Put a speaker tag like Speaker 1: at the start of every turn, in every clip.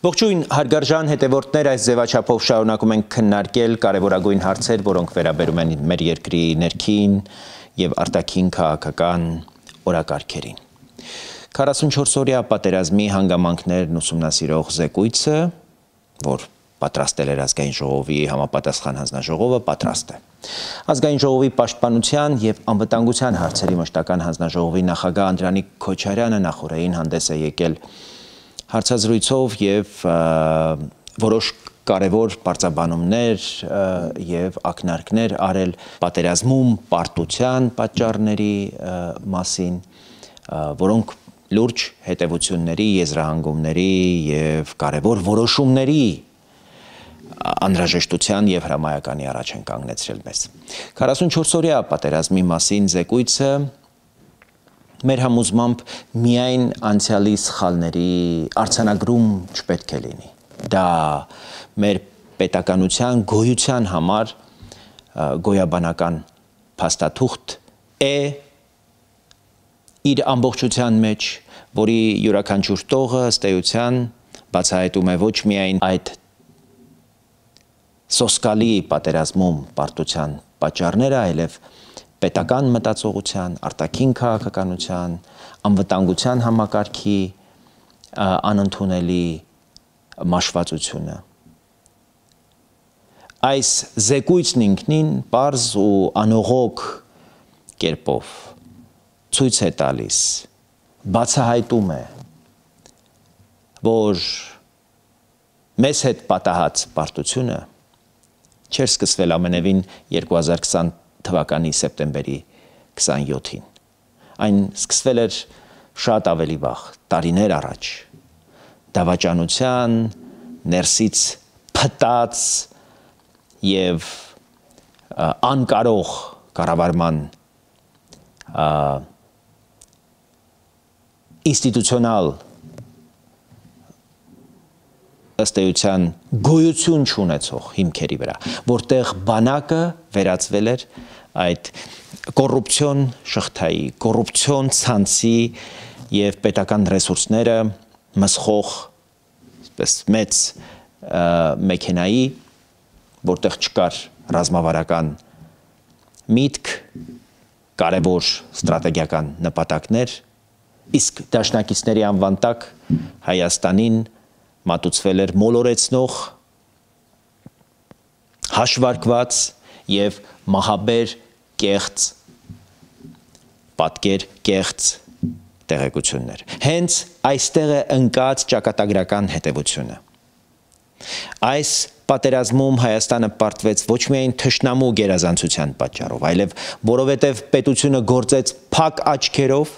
Speaker 1: Ողջույն հարգարժան հետևորդներ, այս ձևաչափով շարունակում ենք քննարկել կարևորագույն հարցեր, որոնք վերաբերում են մեր երկրի ներքին եւ արտաքին քաղաքական օրակարգերին։ 44-օրյա պատերազմի հանգամանքներն ուսումնասիրող զեկույցը, որ պատրաստել էր Ազգային ժողովի համապատասխան հանձնաժողովը, պատրաստ է։ Ազգային ժողովի պաշտպանության եւ անվտանգության հարցերի մշտական հանձնաժողովի նախագահ Անդրանիկ Քոչարյանը նախորդին հանդես է եկել հարցազրույցով եւ որոշ կարևոր պարզաբանումներ եւ ակնարկներ արել պատերազմում պարտության պատճառների մասին, որոնք լուրջ հետևությունների, եզրահանգումների եւ կարևոր որոշումների անհրաժեշտության եւ հրամայականի առաջ են կանգնեցրել մեզ։ 44-օրյա պատերազմի մասին զեկույցը մեր համոզմամբ միայն անցյալի սխալների արձանագրում չպետք է լինի։ Դա մեր պետականության գոյության համար գոյաբանական փաստաթուղթ է իր ամբողջության մեջ, որի յուրաքանչյուր տողը ըստ էության բացահայտում է ոչ միայն այդ սոսկալի պատերազմում պարտության պատճառները, այլև պետական մտածողության, արտաքին քաղաքականության, անվտանգության համակարգի անընդունելի մաշվածությունը։ Այս զեկույցն ինքնին պարզ ու անողոք կերպով ցույց է տալիս, բացահայտում է, որ մեզ հետ պատահած պարտությունը չէր սկսվել ամենևին 2020 թվականի սեպտեմբերի 27-ին։ Այն սկսվել էր շատ ավելի վաղ, տարիներ առաջ, դավաճանության, ներսից փտած եւ անկարող կառավարման ինստիտուցիոնալ ըստ էության գոյություն չունեցող հիմքերի վրա, որտեղ բանակը վերածվել էր այդ կոռուպցիոն շղթայի, կոռուպցիոն ցանցի եւ պետական ռեսուրսները մսխող մեծ մեքենայի, որտեղ չկար ռազմավարական միտք, կարևոր ստրատեգիական նպատակներ, իսկ դաշնակիցների անվան տակ Հայաստանին մատուցվել էր մոլորեցնող, հաշվարկված եւ մահաբեր կեղծ պատկեր, կեղծ տեղեկություններ։ Հենց այստեղ է ընկած ճակատագրական հետևությունը։ Այս պատերազմում Հայաստանը պարտվեց ոչ միայն թշնամու գերազանցության պատճառով, այլև որովհետև պետությունը գործեց փակ աչքերով,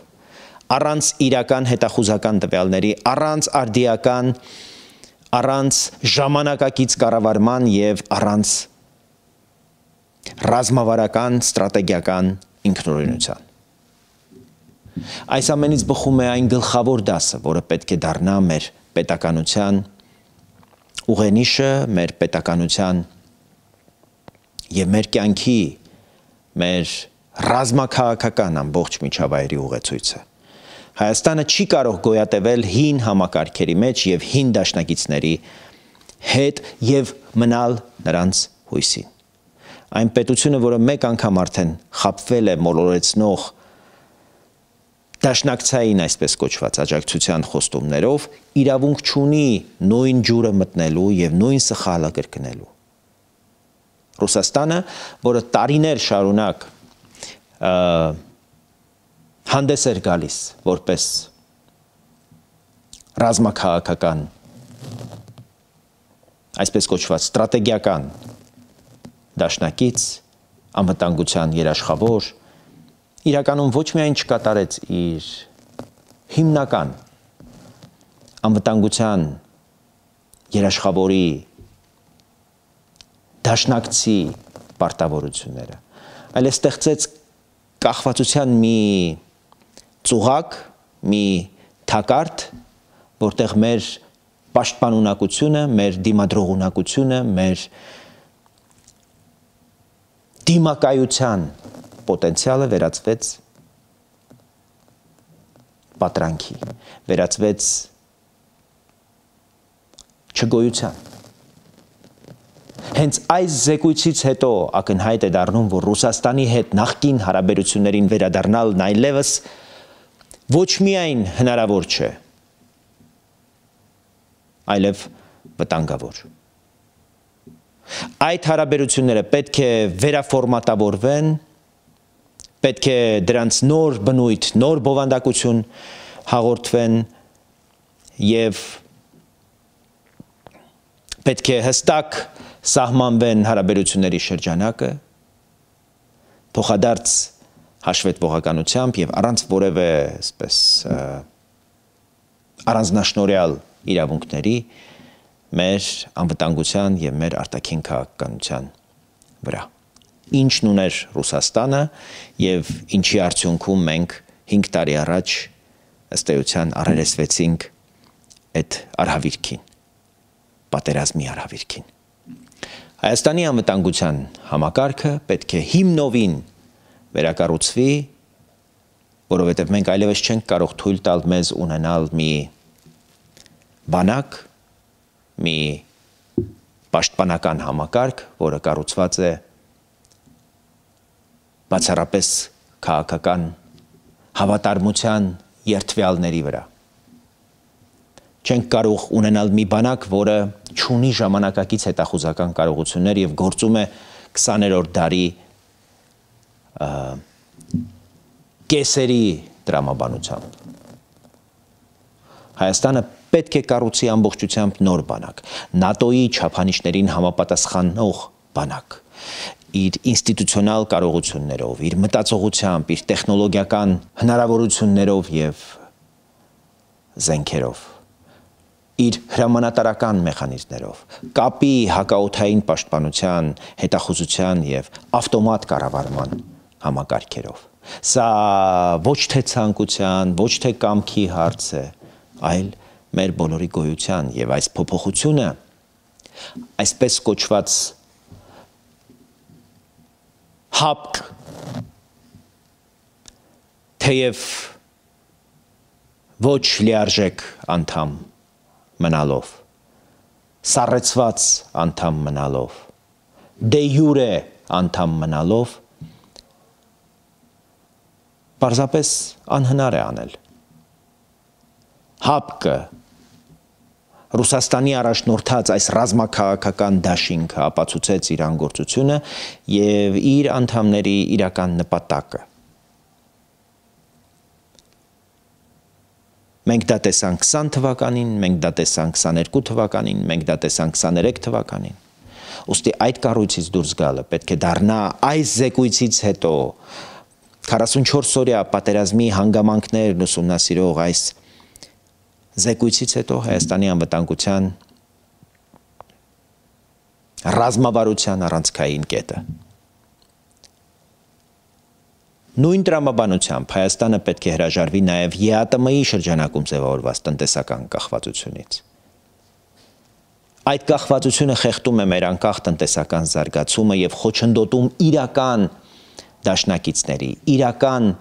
Speaker 1: առանց իրական հետախուզական տվյալների, առանց արդիական, առանց ժամանակակից կառավարման եւ առանց ռազմավարական ստրատեգիական ինքնուրույնության։ Այս ամենից բխում է այն գլխավոր դասը, որը պետք է դառնա մեր պետականության ուղենիշը, մեր պետականության եւ մեր կյանքի, մեր ռազմաքաղաքական ամբողջ միջավայրի ուղեցույցը։ Հայաստանը չի կարող գոյատևել հին համակարգերի մեջ եւ հին դաշնակիցների հետ եւ մնալ նրանց հույսին։ Այն պետությունը, որը մեկ անգամ արդեն խաբվել է մոլորեցնող դաշնակցային այսպես կոչված աջակցության խոստումներով, իրավունք չունի նույն ջուրը մտնելու եւ նույն սխալը կրկնելու։ Ռուսաստանը, որը տարիներ շարունակ հանդես էր գալիս որպես ռազմաքաղաքական, այսպես կոչված ստրատեգիական դաշնակից, անվտանգության երաշխավոր, իրականում ոչ միայն չկատարեց իր հիմնական անվտանգության երաշխավորի դաշնակցի պարտավորությունները, այլ ստեղծեց կախվածության մի ծուղակ, մի թակարդ, որտեղ մեր պաշտպանունակությունը, մեր դիմադրողունակությունը, մեր դիմակայության պոտենցիալը վերածվեց պատրանքի, վերածվեց չգոյության։ Հենց այս զեկույցից հետո ակնհայտ է դառնում, որ Ռուսաստանի հետ նախկին հարաբերություններին վերադառնալն այլևս ոչ միայն հնարավոր չէ, այլև վտանգավոր։ Այդ հարաբերությունները պետք է վերաֆորմատավորվեն, պետք է դրանց նոր բնույթ, նոր բովանդակություն հաղորդվեն եւ պետք է հստակ սահմանվեն հարաբերությունների շրջանակը, փոխադարձ հաշվետվողականությամբ եւ առանց որևէ այսպես առանձնաշնորհյալ իրավունքների մեր անվտանգության եւ մեր արտաքին քաղաքականության վրա։ Ինչն ուներ Ռուսաստանը եւ ինչի արդյունքում մենք 5 տարի առաջ ըստ էության առերեսվեցինք այդ արհավիրքին, պատերազմի արհավիրքին։ Հայաստանի անվտանգության համակարգը պետք է հիմնովին վերակառուցվի, որովհետև մենք այլևս չենք կարող թույլ տալ մեզ ունենալ մի բանակ, մի պաշտպանական համակարգ, որը կառուցված է բացառապես քաղաքական հավատարմության երթվյալների վրա։ Չենք կարող ունենալ մի բանակ, որը չունի ժամանակակից հետախուզական կարողություններ եւ գործում է 20-րդ դարի կեսերի դրամաբանությամբ։ Հայաստանը պետք է կառուցի ամբողջությամբ նոր բանակ, ՆԱՏՕ-ի չափանիշներին համապատասխանող բանակ, իր ինստիտուցիոնալ կարողություններով, իր մտածողությամբ, իր տեխնոլոգիական հնարավորություններով եւ զենքերով, իր հրամանատարական մեխանիզմներով, կապի հակաօդային պաշտպանության, հետախուզության եւ ավտոմատ կառավարման համակարգերով։ Սա ոչ թե ցանկության, ոչ թե կամքի հարց է, այլ մեր բոլորի գոյության եւ այս փոփոխությունը այսպես կոչված հապկ թեև ոչ լիարժեք անդամ մնալով, սառեցված անդամ մնալով, դե յուրե անդամ մնալով, պարզապես անհնար է անել։ Հապկը Ռուսաստանի առաջնորդած այս ռազմաքաղաքական դաշինքը ապացուցեց իր անգործությունը եւ իր անդամների իրական նպատակը։ Մենք դա տեսանք 20 թվականին, մենք դա տեսանք 22 թվականին, մենք դա տեսանք 23 թվականին։ Ուստի այդ կառույցից դուրս գալը պետք է դառնա այս զեկույցից հետո 44-օրյա պատերազմի հանգամանքներն ուսումնասիրող այս զեկույցից հետո Հայաստանի անվտանգության ռազմավարության առանցքային կետը։ Նույն տրամաբանությամբ Հայաստանը պետք է հրաժարվի նաև ԵԱՏՄ-ի շրջանակում ձևավորված տնտեսական կախվածությունից։ Այդ կախվածությունը խեղդում է մեր անկախ տնտեսական զարգացումը եւ խոչընդոտում իրական դաշնակիցների, իրական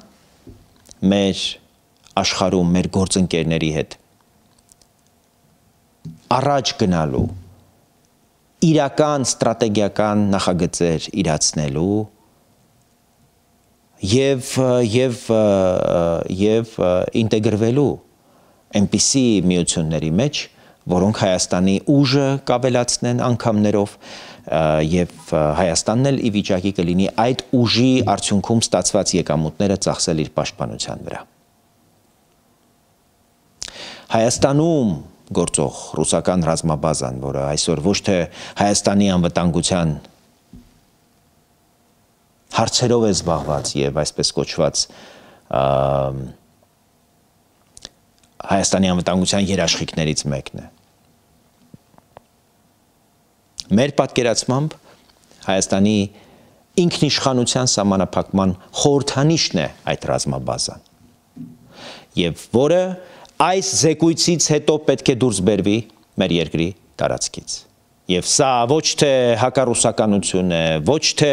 Speaker 1: մեր աշխարհում մեր գործընկերների հետ առաջ գնալու, իրական ստրատեգիական նախագծեր իրացնելու եւ ինտեգրվելու այնպիսի միությունների մեջ, որոնք Հայաստանի ուժը կավելացնեն անգամներով եւ Հայաստանն էլ ի վիճակի կլինի այդ ուժի արդյունքում ստացված եկամուտները ծախսել իր պաշտպանության վրա։ Հայաստանում գործող ռուսական ռազմաբազան, որը այսօր ոչ թե Հայաստանի անվտանգության հարցերով է զբաղված եւ այսպես կոչված Հայաստանի անվտանգության երաշխիքներից մեկն է։ Մեր պատկերացմամբ Հայաստանի ինքնիշխանության սահմանափակման խորհրդանիշն է այդ ռազմաբազան, եւ որը այս զեկույցից հետո պետք է դուրս բերվի մեր երկրի տարածքից։ Եվ սա ոչ թե հակառուսականություն է, ոչ թե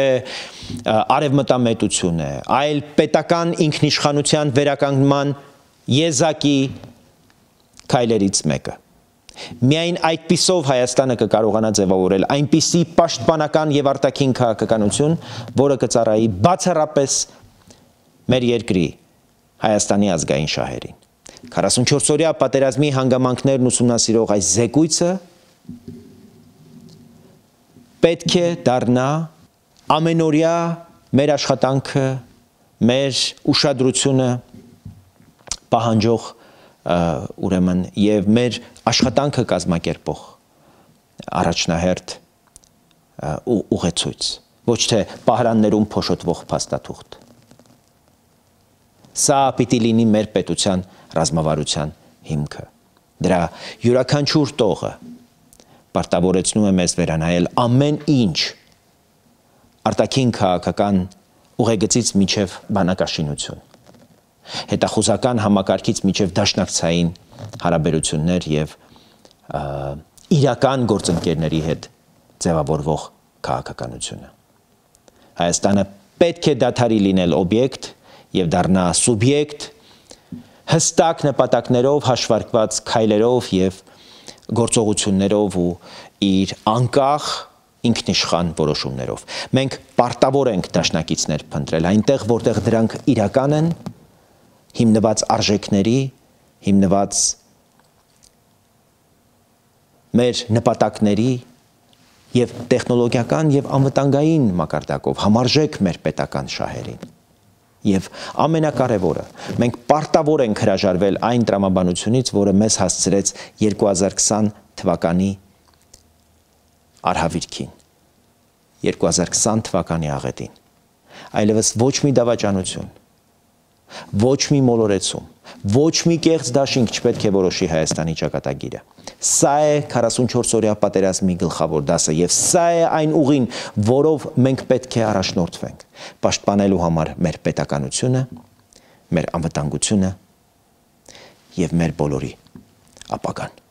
Speaker 1: արևմտամետություն է, այլ պետական ինքնիշխանության վերականգնման եզակի քայլերից մեկը։ Միայն այդպիսով Հայաստանը կկարողանա ձևավորել այնպիսի պաշտպանական եւ արտաքին քաղաքականություն, որը կծառայի բացառապես մեր երկրի Հայաստանի ազգային շահերին։ 44-օրյա պատերազմի հանգամանքներն ուսումնասիրող այս զեկույցը պետք է դառնա ամենօրյա մեր աշխատանքը, մեր ուշադրությունը պահանջող ուրեմն եւ մեր աշխատանքը կազմակերպող առաջնահերթ ուղեցույց, ոչ թե պահարաններում փոշոտվող փաստաթուղթ։ Սա պիտի լինի մեր պետության ռազմավարության հիմքը։ Դրա յուրաքանչյուր տողը պարտավորեցնում է մեզ վերանայել ամեն ինչ արտաքին քաղաքական ուղեգծից մինչև բանակաշինություն, հետախուզական համակարգից մինչև դաշնակցային հարաբերություններ եւ իրական գործընկերների հետ ձևավորվող քաղաքականությունը։ Հայաստանը պետք է դադարի լինել օբյեկտ եւ դառնա սուբյեկտ հստակ նպատակներով, հաշվարկված քայլերով եւ գործողություններով ու իր անկախ ինքնիշխան որոշումներով։ Մենք պարտավոր ենք դաշնակիցներ փնտրել այնտեղ, որտեղ դրանք իրական են, հիմնված արժեքների, հիմնված մեր նպատակների եւ տեխնոլոգիական եւ անվտանգային մակարդակով համարժեք մեր պետական շահերին։ Եվ ամենակարևորը, մենք պարտավոր ենք հրաժարվել այն տրամաբանությունից, որը մեզ հասցրեց 2020 թվականի արհավիրքին, 2020 թվականի աղետին, այլևս ոչ մի դավաճանություն, ոչ մի մոլորեցում, ոչ մի կեղծ դաշինք չպետք է որոշի Հայաստանի ճակատագիրը։ Սա է 44-օրյա պատերազմի գլխավոր դասը եւ սա է այն ուղին, որով մենք պետք է առաջնորդվենք, պաշտպանելու համար մեր պետականությունը, մեր անվտանգությունը եւ մեր բոլորի ապագան։